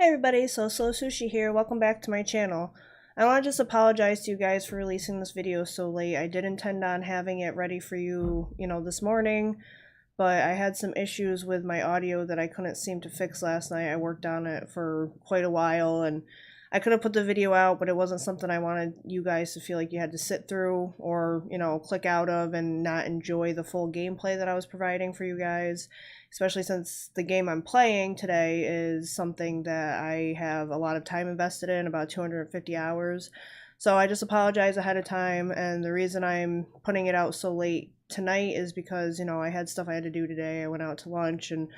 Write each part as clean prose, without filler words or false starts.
Hey everybody, so Slow Sushi here. Welcome back to my channel. I want to just apologize to you guys for releasing this video so late. I did intend on having it ready for you, this morning, but I had some issues with my audio that I couldn't seem to fix last night. I worked on it for quite a while and I could have put the video out, but it wasn't something I wanted you guys to feel like you had to sit through or, click out of and not enjoy the full gameplay that I was providing for you guys. Especially since the game I'm playing today is something that I have a lot of time invested in, about 250 hours. So I just apologize ahead of time, and the reason I'm putting it out so late tonight is because, I had stuff I had to do today. I went out to lunch and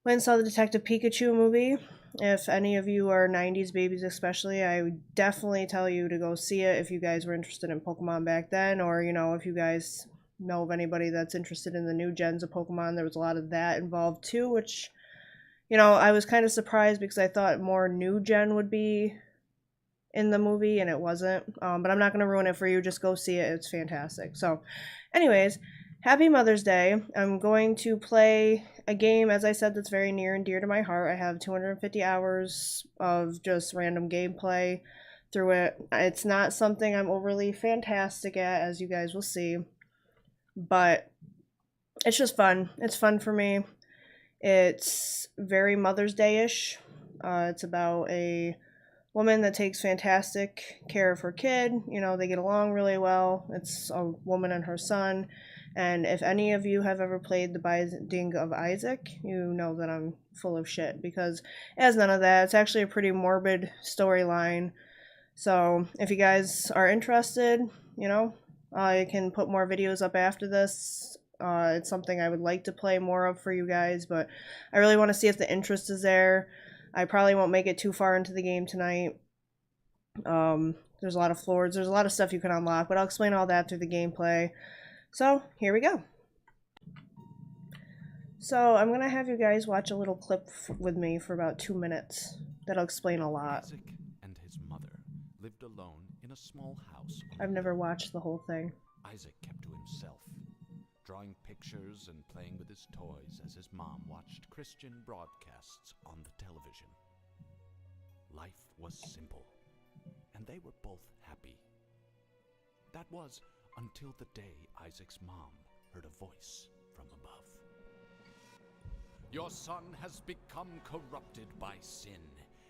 went and saw the Detective Pikachu movie. If any of you are 90s babies especially, I would definitely tell you to go see it if you guys were interested in Pokemon back then, or, if you guys know of anybody that's interested in the new gens of Pokemon. There was a lot of that involved too, which, I was kind of surprised because I thought more new gen would be in the movie and it wasn't. But I'm not going to ruin it for you. Just go see it. It's fantastic. So anyways, happy Mother's Day. I'm going to play a game, as I said, that's very near and dear to my heart. I have 250 hours of just random gameplay through it. It's not something I'm overly fantastic at, as you guys will see, but it's just fun. It's fun for me. It's very Mother's Day-ish. It's about a woman that takes fantastic care of her kid. They get along really well. It's a woman and her son. And if any of you have ever played The Binding of Isaac, you know that I'm full of shit because it has none of that. It's actually a pretty morbid storyline. So if you guys are interested, I can put more videos up after this. It's something I would like to play more of for you guys, but I really want to see if the interest is there. I probably won't make it too far into the game tonight. There's a lot of floors. There's a lot of stuff you can unlock, but I'll explain all that through the gameplay. So, here we go. So, I'm going to have you guys watch a little clip with me for about 2 minutes. That'll explain a lot. Isaac and his mother lived alone in a small house. I've never watched the whole thing. Isaac kept to himself, drawing pictures and playing with his toys as his mom watched Christian broadcasts on the television. Life was simple, and they were both happy. That was until the day Isaac's mom heard a voice from above. Your son has become corrupted by sin.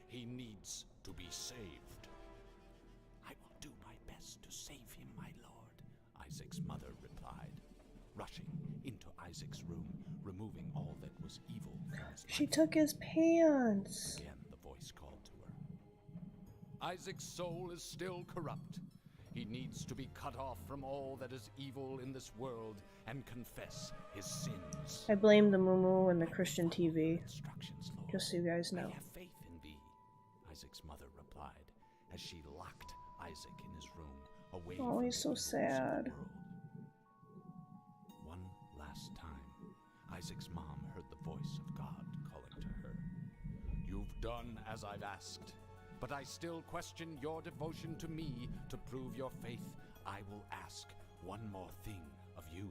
He needs to be saved. I will do my best to save him, my lord, Isaac's mother replied, rushing into Isaac's room, removing all that was evil from his life. She took his pants. Again, the voice called to her. Isaac's soul is still corrupt. He needs to be cut off from all that is evil in this world and confess his sins. I blame the Moo and the Christian TV, Instructions, Lord. just so you guys know. I have faith in thee, Isaac's mother replied, as she locked Isaac in his room, away Oh, from he's so the evils of the sad. world. One last time, Isaac's mom heard the voice of God calling to her. You've done as I've asked, but I still question your devotion to me. To prove your faith, I will ask one more thing of you.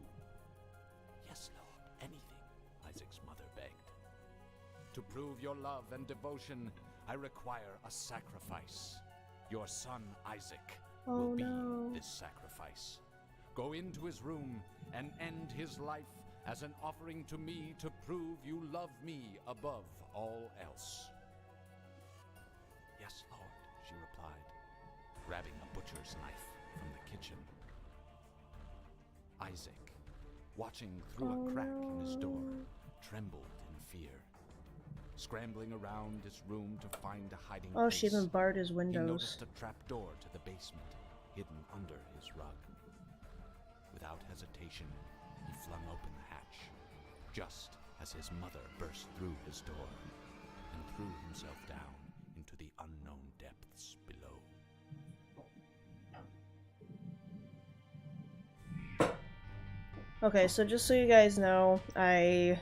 Yes, Lord, anything, Isaac's mother begged. To prove your love and devotion, I require a sacrifice. Your son, Isaac, will be this sacrifice. Go into his room and end his life as an offering to me to prove you love me above all else. Yes, Lord, she replied, grabbing a butcher's knife from the kitchen. Isaac, watching through a crack in his door, trembled in fear. Scrambling around his room to find a hiding place, she even barred his windows. he noticed a trapdoor to the basement, hidden under his rug. Without hesitation, he flung open the hatch, just as his mother burst through his door and threw himself down into the unknown depths below. Okay, so just so you guys know, I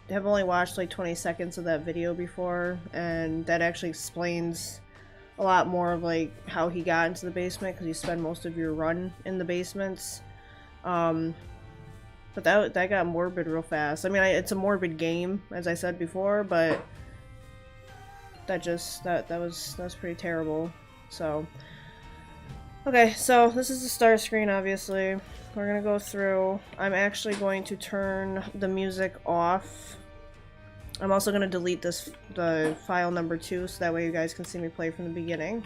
have only watched like 20 seconds of that video before, and that actually explains a lot more of like how he got into the basement, because you spend most of your run in the basements. But that got morbid real fast. I mean, it's a morbid game, as I said before, but was pretty terrible. So okay, so this is the start screen, obviously. We're gonna go through. I'm actually going to turn the music off. I'm also gonna delete the file number 2, so that way you guys can see me play from the beginning.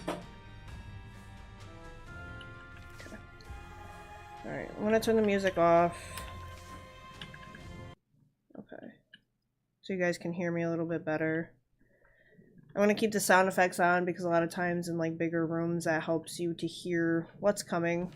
Okay. Alright, I'm gonna turn the music off. Okay. So you guys can hear me a little bit better. I want to keep the sound effects on because a lot of times in like bigger rooms that helps you to hear what's coming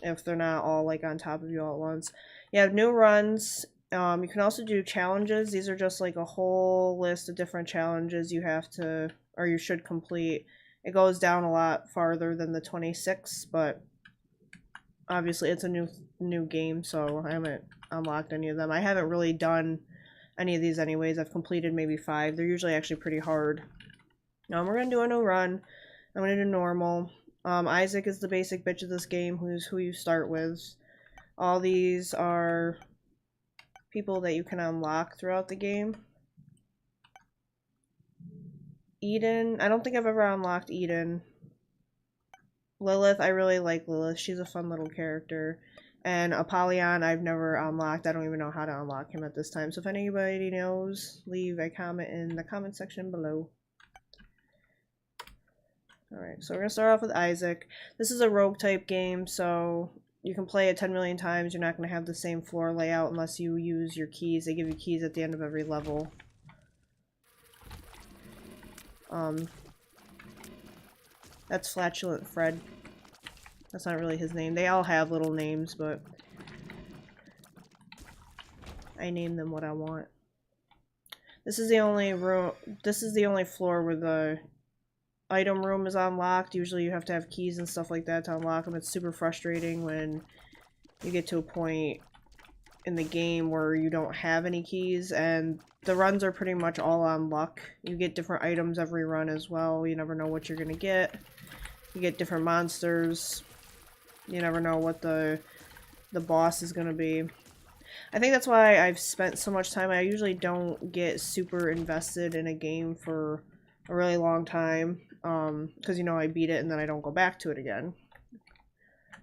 if they're not all like on top of you all at once. You have new runs. You can also do challenges. These are just like a whole list of different challenges you have to, or you should complete. It goes down a lot farther than the 26, but obviously it's a new game, so I haven't unlocked any of them. I haven't really done any of these anyways. I've completed maybe 5. They're usually actually pretty hard. Now we're gonna do a new run. I'm gonna do normal. Isaac is the basic bitch of this game, who you start with. All these are people that you can unlock throughout the game. Eden, I don't think I've ever unlocked Eden. Lilith, I really like Lilith. She's a fun little character. And Apollyon, I've never unlocked. I don't even know how to unlock him at this time. So if anybody knows, leave a comment in the comment section below. Alright, so we're going to start off with Isaac. This is a rogue type game, so you can play it 10 million times. You're not going to have the same floor layout unless you use your keys. They give you keys at the end of every level. That's Flatulent Fred. That's not really his name. They all have little names, but I name them what I want. This is the only room. This is the only floor where the item room is unlocked. Usually you have to have keys and stuff like that to unlock them. It's super frustrating when you get to a point in the game where you don't have any keys, and the runs are pretty much all on luck. You get different items every run as well. You never know what you're gonna get. You get different monsters. You never know what the boss is gonna be. I think that's why I've spent so much time. I usually don't get super invested in a game for a really long time, because you know I beat it and then I don't go back to it again.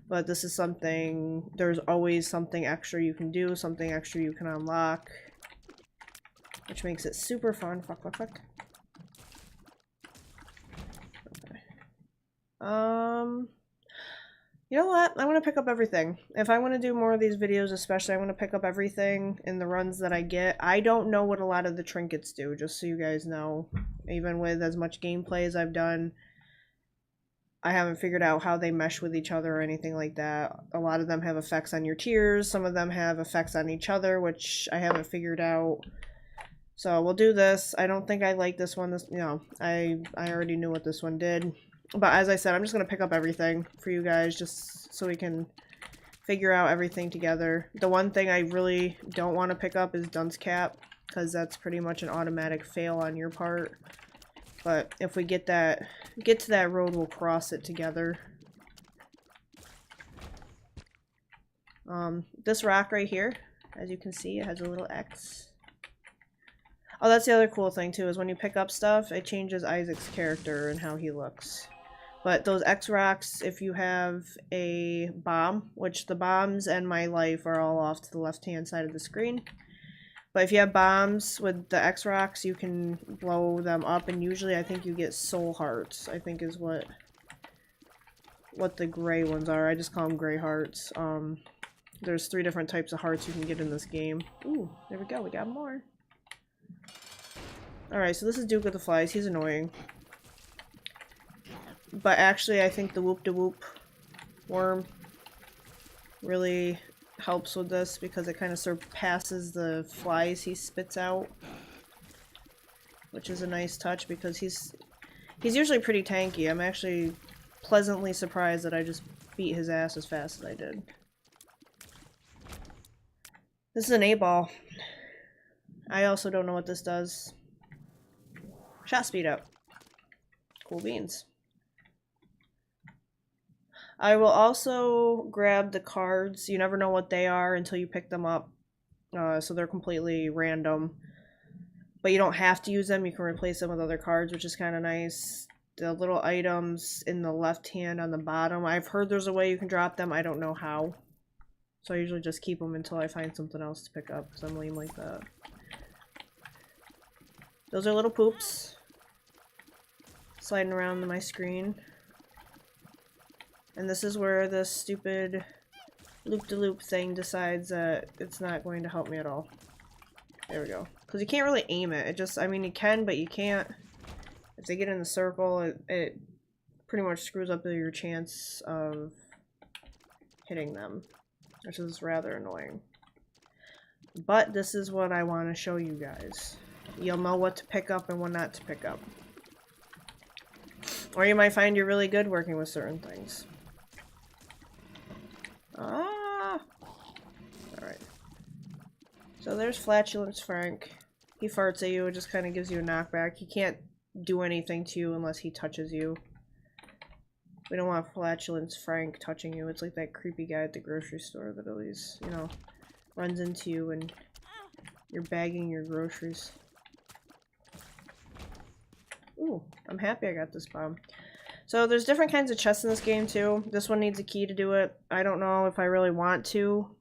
But this is something, there's always something extra you can do, something extra you can unlock, which makes it super fun. Fuck. Okay. You know what? I want to pick up everything. If I want to do more of these videos, especially, I want to pick up everything in the runs that I get. I don't know what a lot of the trinkets do, just so you guys know. Even with as much gameplay as I've done, I haven't figured out how they mesh with each other or anything like that. A lot of them have effects on your tiers. Some of them have effects on each other, which I haven't figured out. So we'll do this. I don't think I like this one. I already knew what this one did. But as I said, I'm just going to pick up everything for you guys just so we can figure out everything together. The one thing I really don't want to pick up is Dunce Cap, because that's pretty much an automatic fail on your part. But if we get to that road, we'll cross it together. This rock right here, as you can see, it has a little X. Oh, that's the other cool thing too, is when you pick up stuff, it changes Isaac's character and how he looks. But those X rocks, if you have a bomb, which the bombs and my life are all off to the left-hand side of the screen. But if you have bombs with the X rocks, you can blow them up, and usually I think you get soul hearts, I think is what the gray ones are. I just call them gray hearts. There's 3 different types of hearts you can get in this game. Ooh, there we go, we got more. Alright, so this is Duke with the Flies. He's annoying. But actually, I think the Whoop-de-Whoop worm really helps with this because it kind of surpasses the flies he spits out. Which is a nice touch because he's usually pretty tanky. I'm actually pleasantly surprised that I just beat his ass as fast as I did. This is an 8-ball. I also don't know what this does. Shot speed up. Cool beans. I will also grab the cards. You never know what they are until you pick them up. So they're completely random. but you don't have to use them. You can replace them with other cards, which is kind of nice. The little items in the left hand on the bottom, I've heard there's a way you can drop them. I don't know how. So I usually just keep them until I find something else to pick up, because I'm lame like that. Those are little poops sliding around my screen. And this is where the stupid loop-de-loop thing decides that it's not going to help me at all. There we go. Because you can't really aim it. It just, I mean, you can, but you can't. If they get in the circle, it pretty much screws up your chance of hitting them, which is rather annoying. But this is what I want to show you guys. You'll know what to pick up and what not to pick up. Or you might find you're really good working with certain things. Ah! Alright. So there's Flatulence Frank. He farts at you, it just kind of gives you a knockback. He can't do anything to you unless he touches you. We don't want Flatulence Frank touching you. It's like that creepy guy at the grocery store that always, you know, runs into you when you're bagging your groceries. Ooh, I'm happy I got this bomb. So there's different kinds of chests in this game too. This one needs a key to do it. I don't know if I really want to,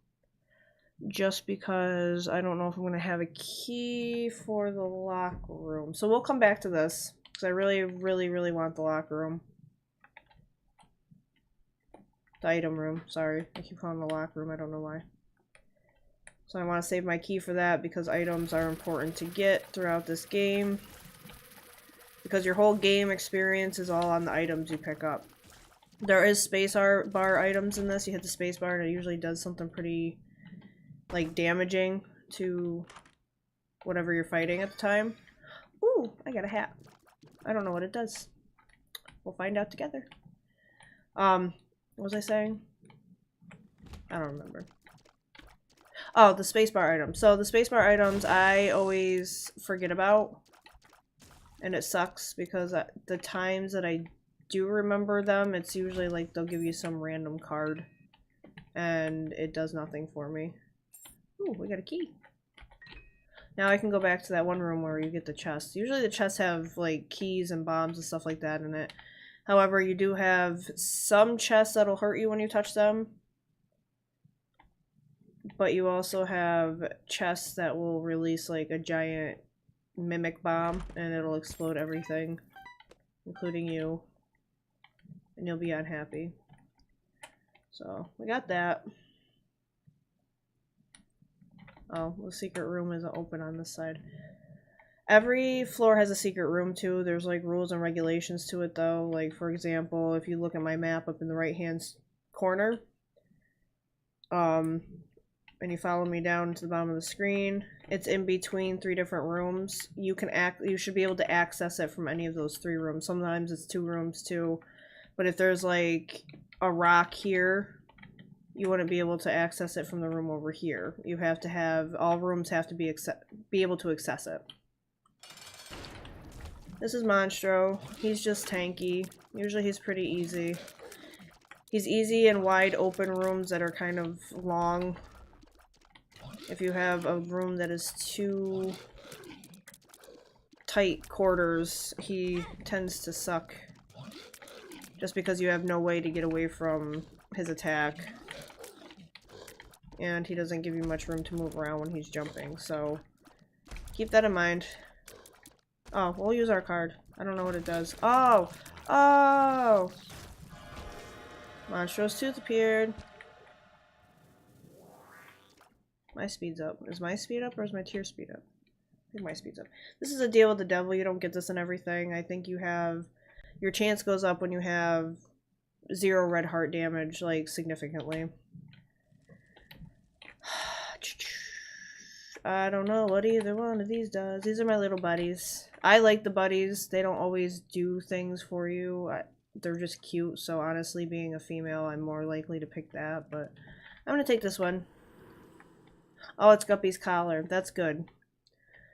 just because I don't know if I'm going to have a key for the locker room. So we'll come back to this, because I really, really, really want the locker room. The item room, sorry. I keep calling it the locker room, I don't know why. So I want to save my key for that, because items are important to get throughout this game. Because your whole game experience is all on the items you pick up. There is space bar items in this. You hit the space bar and it usually does something pretty, like, damaging to whatever you're fighting at the time. Ooh, I got a hat. I don't know what it does. We'll find out together. What was I saying? I don't remember. Oh, the spacebar items. So the spacebar items I always forget about. And it sucks because the times that I do remember them, it's usually like they'll give you some random card. And it does nothing for me. Ooh, we got a key. Now I can go back to that one room where you get the chests. Usually the chests have like keys and bombs and stuff like that in it. However, you do have some chests that'll hurt you when you touch them. But you also have chests that will release like a giant mimic bomb and it'll explode everything, including you. And you'll be unhappy. So, we got that. Oh, the secret room isn't open on this side. Every floor has a secret room too. There's like rules and regulations to it though. Like for example, if you look at my map up in the right hand corner, and you follow me down to the bottom of the screen, it's in between 3 different rooms. You should be able to access it from any of those 3 rooms. Sometimes it's 2 rooms too. But if there's like a rock here, you wouldn't be able to access it from the room over here. You have to have, all rooms have to be able to access it. This is Monstro. He's just tanky. Usually he's pretty easy. He's easy in wide open rooms that are kind of long. If you have a room that is too tight quarters, he tends to suck. Just because you have no way to get away from his attack. And he doesn't give you much room to move around when he's jumping, so keep that in mind. Oh, we'll use our card. I don't know what it does. Oh! Oh! Monstro's tooth appeared. My speed's up. Is my speed up or is my tier speed up? I think my speed's up. This is a deal with the devil. You don't get this in everything. I think you have... Your chance goes up when you have 0 red heart damage, like, significantly. I don't know what either one of these does. These are my little buddies. I like the buddies. They don't always do things for you. They're just cute, so honestly, being a female, I'm more likely to pick that, but I'm gonna take this one. Oh, it's Guppy's collar. That's good.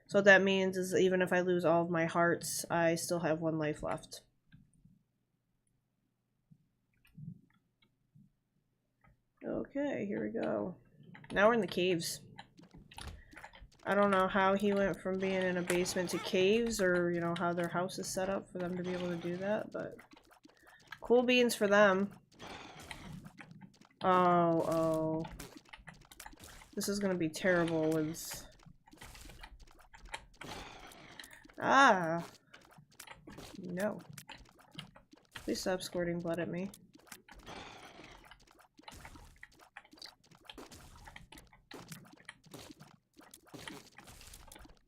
So what that means is even if I lose all of my hearts, I still have 1 life left. Okay, here we go. Now we're in the caves. I don't know how he went from being in a basement to caves, or, you know, how their house is set up for them to be able to do that, but cool beans for them. Oh. This is gonna be terrible with... Ah! No. Please stop squirting blood at me.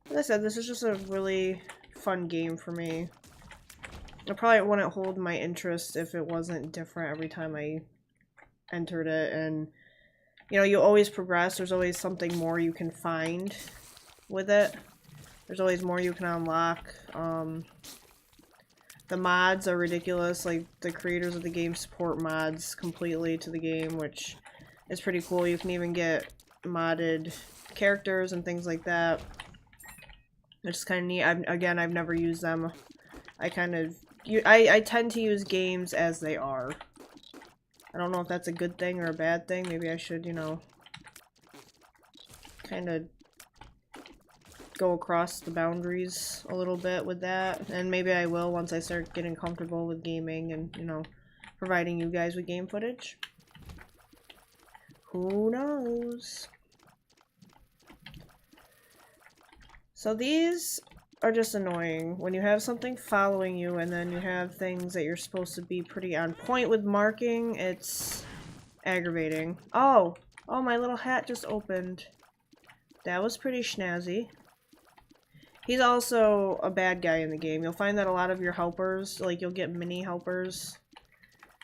Like I said, this is just a really fun game for me. I probably wouldn't hold my interest if it wasn't different every time I entered it, and you know, you always progress. There's always something more you can find with it. There's always more you can unlock. The mods are ridiculous. Like, the creators of the game support mods completely to the game, which is pretty cool. You can even get modded characters and things like that. It's just kind of neat. I've never used them. I tend to use games as they are. I don't know if that's a good thing or a bad thing. Maybe I should, you know, kind of go across the boundaries a little bit with that. And maybe I will once I start getting comfortable with gaming and, you know, providing you guys with game footage. Who knows? So these are just annoying. When you have something following you and then you have things that you're supposed to be pretty on point with marking, it's aggravating. Oh, my little hat just opened. That was pretty snazzy. He's also a bad guy in the game. You'll find that a lot of your helpers, like, you'll get mini helpers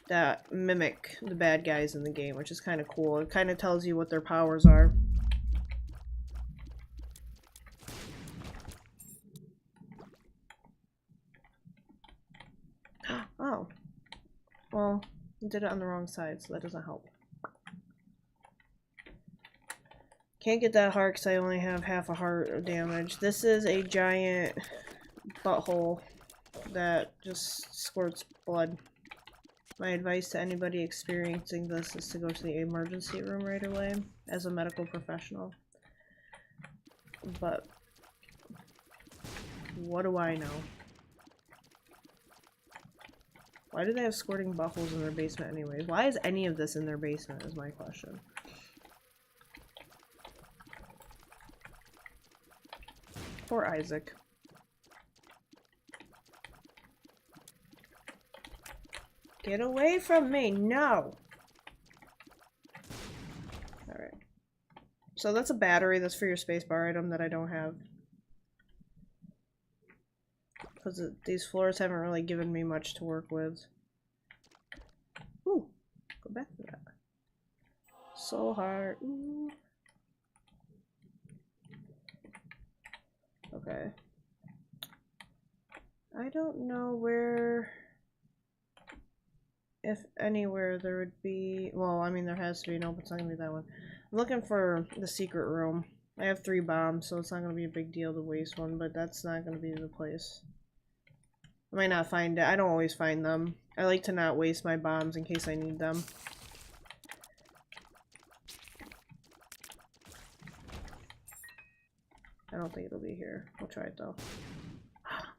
that mimic the bad guys in the game, which is kind of cool. It kind of tells you what their powers are. Oh. Well, I did it on the wrong side, so that doesn't help. Can't get that heart because I only have half a heart of damage. This is a giant butthole that just squirts blood. My advice to anybody experiencing this is to go to the emergency room right away as a medical professional. But what do I know? Why do they have squirting buttholes in their basement anyways? Why is any of this in their basement is my question. Poor Isaac. Get away from me! No! Alright. So that's a battery. That's for your spacebar item that I don't have. Because these floors haven't really given me much to work with. Ooh! Go back to that. Soul heart. Ooh. Okay. I don't know where, if anywhere, there would be, well, I mean, there has to be. Nope, it's not gonna be that one. I'm looking for the secret room. I have 3 bombs, so it's not gonna be a big deal to waste one, but that's not gonna be the place. I might not find it. I don't always find them. I like to not waste my bombs in case I need them. I don't think it'll be here. We'll try it though.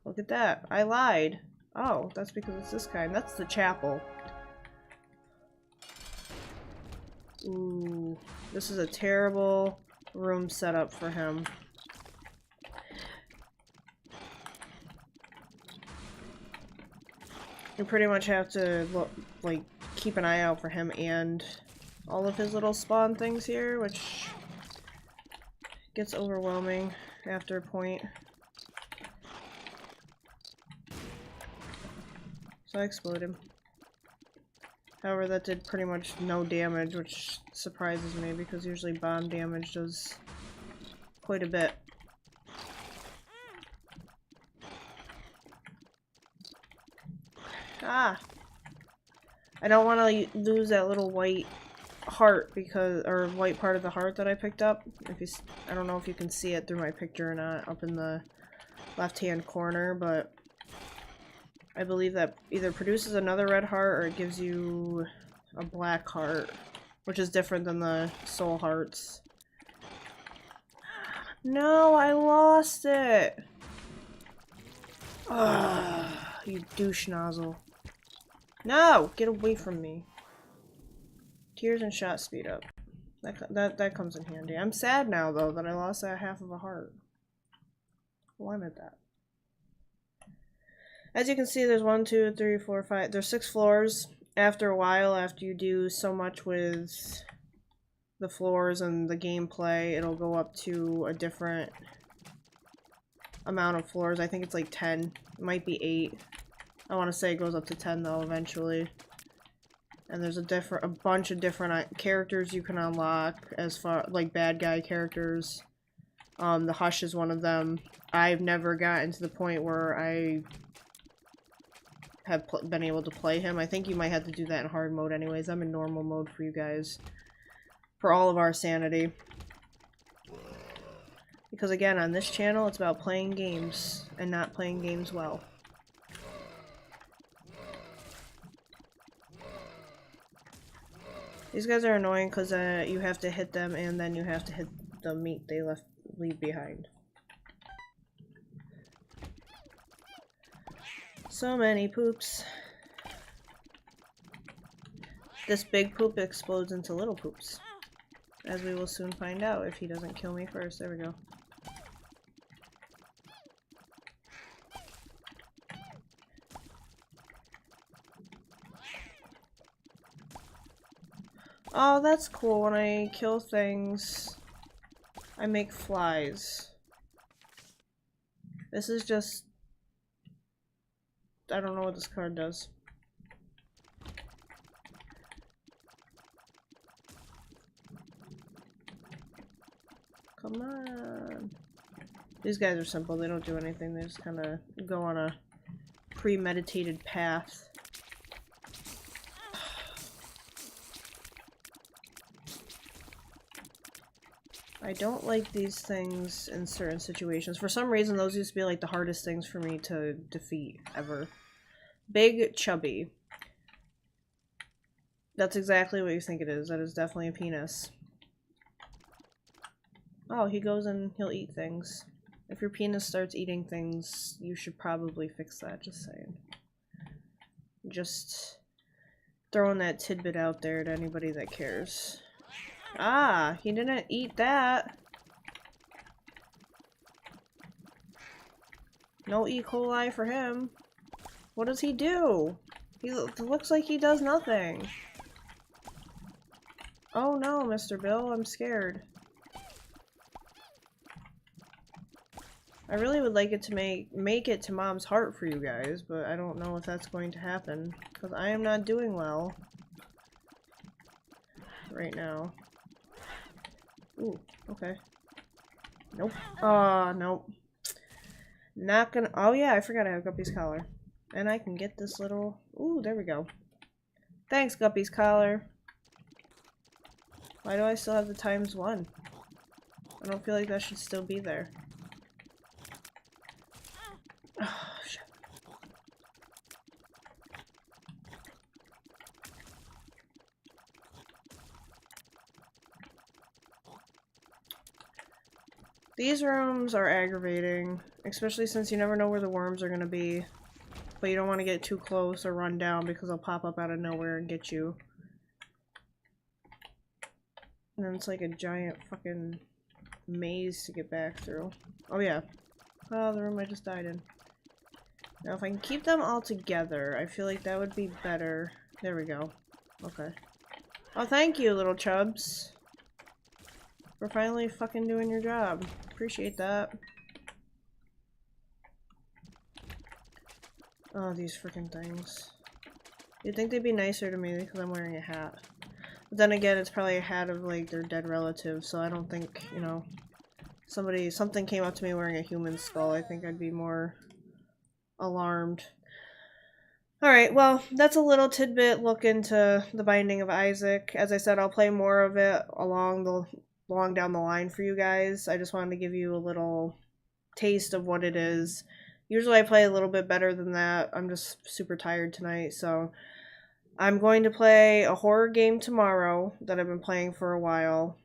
Look at that. I lied. Oh, that's because it's this kind. That's the chapel. Ooh. This is a terrible room setup for him. You pretty much have to look, like, keep an eye out for him and all of his little spawn things here, which gets overwhelming after a point. So I explode him. However, that did pretty much no damage, which surprises me because usually bomb damage does quite a bit. Ah! I don't want to lose that little white heart because, or white part of the heart that I picked up. If you, I don't know if you can see it through my picture or not up in the left-hand corner, but I believe that either produces another red heart or it gives you a black heart, which is different than the soul hearts. No, I lost it. Ugh, you douche nozzle. No, get away from me. Tears and shot speed up. That comes in handy. I'm sad now though that I lost that half of a heart. Why am I that? As you can see, there's 1, 2, 3, 4, 5. There's 6 floors. After a while, after you do so much with the floors and the gameplay, it'll go up to a different amount of floors. I think it's like 10. It might be 8. I want to say it goes up to 10 though eventually. And there's a bunch of different characters you can unlock, as far like bad guy characters. The Hush is one of them. I've never gotten to the point where I have been able to play him. I think you might have to do that in hard mode anyways. I'm in normal mode for you guys. For all of our sanity. Because again, on this channel, it's about playing games and not playing games well. These guys are annoying because you have to hit them and then you have to hit the meat they leave behind. So many poops. This big poop explodes into little poops. As we will soon find out if he doesn't kill me first. There we go. Oh, that's cool. When I kill things, I make flies. This is just... I don't know what this card does. Come on. These guys are simple. They don't do anything. They just kind of go on a premeditated path. I don't like these things in certain situations. For some reason, those used to be like the hardest things for me to defeat ever. Big Chubby. That's exactly what you think it is. That is definitely a penis. Oh, he goes and he'll eat things. If your penis starts eating things, you should probably fix that, just saying. Just throwing that tidbit out there to anybody that cares. Ah, he didn't eat that. No E. coli for him. What does he do? He looks like he does nothing. Oh no, Mr. Bill, I'm scared. I really would like it to make it to Mom's heart for you guys, but I don't know if that's going to happen, because I am not doing well right now. Ooh, okay. Nope. Nope. Not gonna- oh yeah, I forgot I have Guppy's collar. And I can get this little- ooh, there we go. Thanks, Guppy's collar. Why do I still have the ×1? I don't feel like that should still be there. Oh, shit. These rooms are aggravating, especially since you never know where the worms are gonna be. But you don't want to get too close or run down because they'll pop up out of nowhere and get you. And then it's like a giant fucking maze to get back through. Oh yeah. Oh, the room I just died in. Now if I can keep them all together, I feel like that would be better. There we go. Okay. Oh, thank you, little chubs. For finally fucking doing your job. Appreciate that. Oh, these freaking things. You'd think they'd be nicer to me because I'm wearing a hat. But then again, it's probably a hat of, like, their dead relative, so I don't think, you know, something came up to me wearing a human skull, I think I'd be more alarmed. Alright, well, that's a little tidbit look into The Binding of Isaac. As I said, I'll play more of it along down the line for you guys. I just wanted to give you a little taste of what it is. Usually I play a little bit better than that. I'm just super tired tonight, so I'm going to play a horror game tomorrow that I've been playing for a while.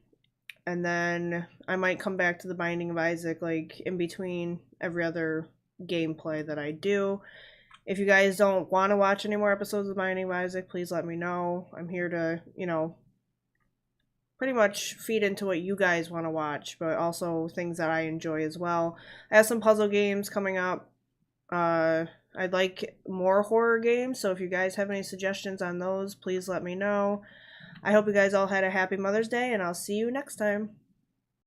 and then I might come back to the Binding of Isaac like in between every other gameplay that I do. If you guys don't want to watch any more episodes of Binding of Isaac, please let me know. I'm here to, you know, pretty much feed into what you guys want to watch, but also things that I enjoy as well. I have some puzzle games coming up. I'd like more horror games, so if you guys have any suggestions on those, please let me know. I hope you guys all had a happy Mother's Day, and I'll see you next time.